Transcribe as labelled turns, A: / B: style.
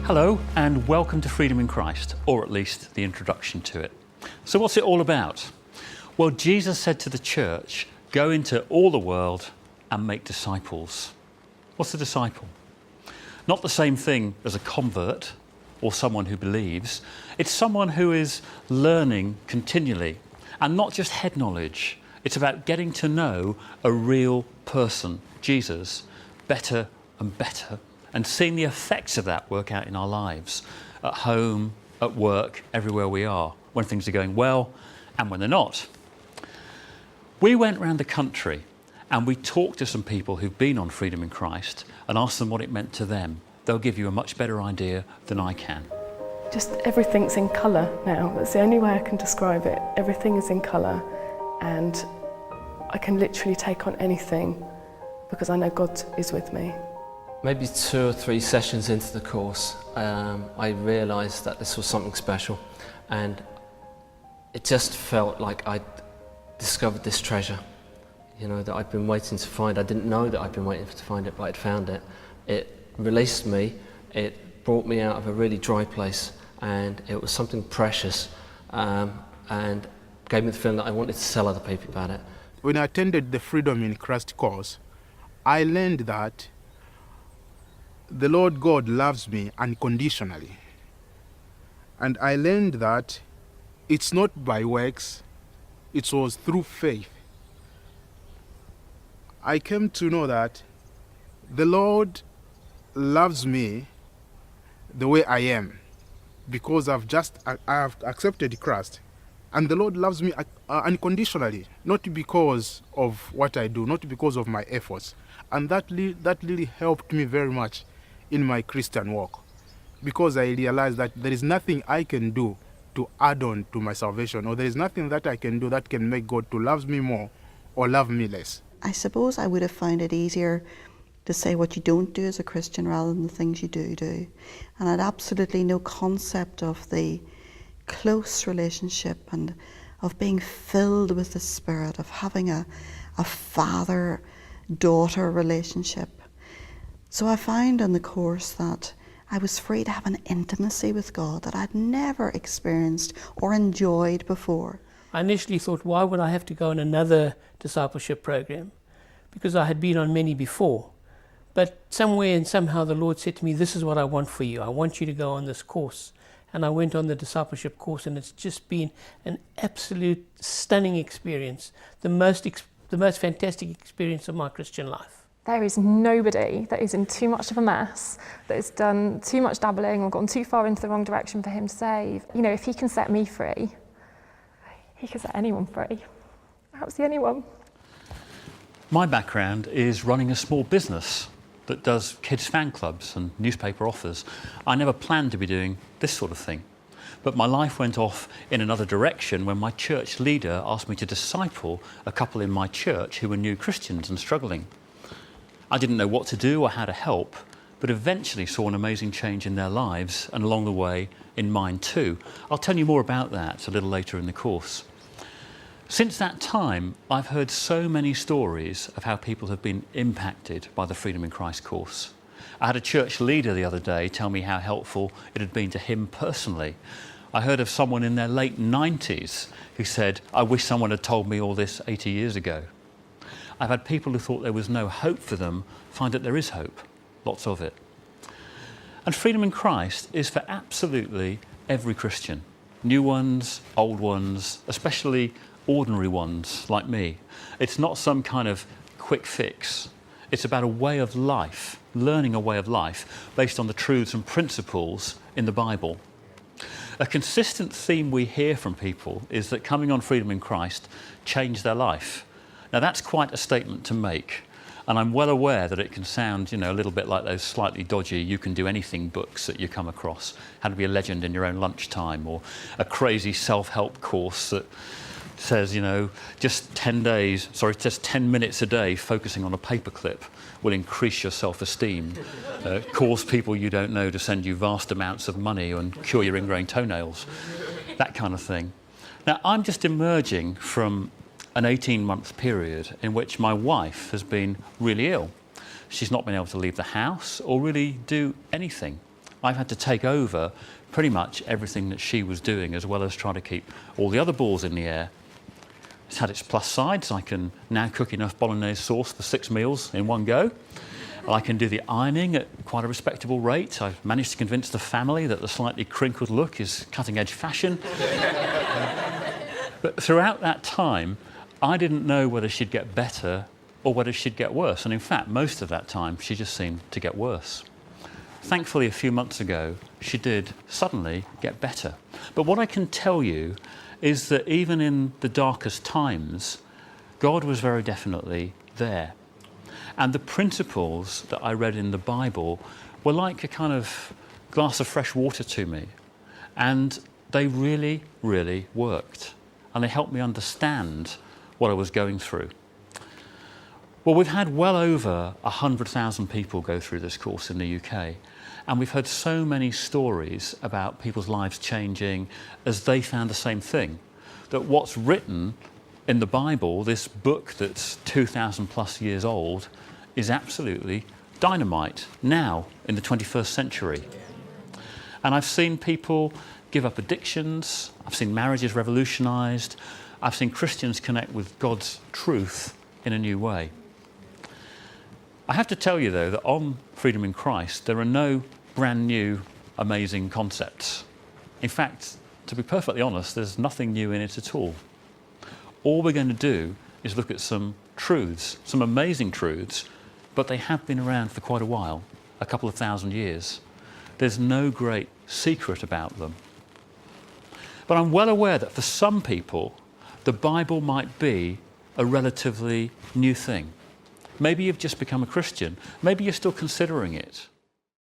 A: Hello and welcome to Freedom in Christ, or at least the introduction to it. So what's it all about? Well, Jesus said to the church, go into all the world and make disciples. What's a disciple? Not the same thing as a convert or someone who believes. It's someone who is learning continually, and not just head knowledge. It's about getting to know a real person, Jesus, better and better, and seeing the effects of that work out in our lives, at home, at work, everywhere we are, when things are going well and when they're not. We went around the country and we talked to some people who've been on Freedom in Christ and asked them what it meant to them. They'll give you a much better idea than I can.
B: Just everything's in colour now. That's the only way I can describe it. Everything is in colour, and I can literally take on anything because I know God is with me.
C: Maybe 2 or 3 sessions into the course, I realised that this was something special, and it just felt like I'd discovered this treasure, you know, that I'd been waiting to find. I didn't know that I'd been waiting to find it, but I'd found it. It released me, it brought me out of a really dry place, and it was something precious, and gave me the feeling that I wanted to tell other people about it.
D: When I attended the Freedom in Christ course, I learned that the Lord God loves me unconditionally. And I learned that it's not by works, it was through faith. I came to know that the Lord loves me the way I am because I've accepted Christ. And the Lord loves me unconditionally, not because of what I do, not because of my efforts. And that really helped me very much in my Christian walk, because I realized that there is nothing I can do to add on to my salvation, or there is nothing that I can do that can make God to love me more or love me less.
E: I suppose I would have found it easier to say what you don't do as a Christian rather than the things you do. And I had absolutely no concept of the close relationship and of being filled with the Spirit, of having a father-daughter relationship. So I found in the course that I was free to have an intimacy with God that I'd never experienced or enjoyed before.
F: I initially thought, why would I have to go on another discipleship program? Because I had been on many before. But somewhere and somehow the Lord said to me, this is what I want for you. I want you to go on this course. And I went on the discipleship course, and it's just been an absolute stunning experience, the most fantastic experience of my Christian life.
G: There is nobody that is in too much of a mess, that has done too much dabbling or gone too far into the wrong direction for him to save. You know, if he can set me free, he can set anyone free. Absolutely anyone.
A: My background is running a small business that does kids' fan clubs and newspaper offers. I never planned to be doing this sort of thing. But my life went off in another direction when my church leader asked me to disciple a couple in my church who were new Christians and struggling. I didn't know what to do or how to help, but eventually saw an amazing change in their lives, and along the way in mine too. I'll tell you more about that a little later in the course. Since that time, I've heard so many stories of how people have been impacted by the Freedom in Christ course. I had a church leader the other day tell me how helpful it had been to him personally. I heard of someone in their late 90s who said, I wish someone had told me all this 80 years ago. I've had people who thought there was no hope for them find that there is hope, lots of it. And Freedom in Christ is for absolutely every Christian, new ones, old ones, especially ordinary ones like me. It's not some kind of quick fix. It's about a way of life, learning a way of life based on the truths and principles in the Bible. A consistent theme we hear from people is that coming on Freedom in Christ changed their life. Now that's quite a statement to make, and I'm well aware that it can sound, you know, a little bit like those slightly dodgy you can do anything books that you come across, how to be a legend in your own lunchtime, or a crazy self-help course that says, you know, just 10 minutes a day focusing on a paperclip will increase your self-esteem, cause people you don't know to send you vast amounts of money and cure your ingrown toenails, that kind of thing. Now I'm just emerging from an 18-month period in which my wife has been really ill. She's not been able to leave the house or really do anything. I've had to take over pretty much everything that she was doing, as well as try to keep all the other balls in the air. It's had its plus sides. I can now cook enough bolognese sauce for 6 meals in one go. I can do the ironing at quite a respectable rate. I've managed to convince the family that the slightly crinkled look is cutting-edge fashion. But throughout that time, I didn't know whether she'd get better or whether she'd get worse. And in fact, most of that time, she just seemed to get worse. Thankfully, a few months ago, she did suddenly get better. But what I can tell you is that even in the darkest times, God was very definitely there. And the principles that I read in the Bible were like a kind of glass of fresh water to me. And they really, really worked. And they helped me understand what I was going through. Well, we've had well over 100,000 people go through this course in the UK. And we've heard so many stories about people's lives changing as they found the same thing. That what's written in the Bible, this book that's 2,000 plus years old, is absolutely dynamite now in the 21st century. And I've seen people give up addictions, I've seen marriages revolutionised, I've seen Christians connect with God's truth in a new way. I have to tell you though that on Freedom in Christ there are no brand new amazing concepts. In fact, to be perfectly honest, there's nothing new in it at all. All we're going to do is look at some truths, some amazing truths, but they have been around for quite a while, a couple of thousand years. There's no great secret about them. But I'm well aware that for some people, the Bible might be a relatively new thing. Maybe you've just become a Christian. Maybe you're still considering it.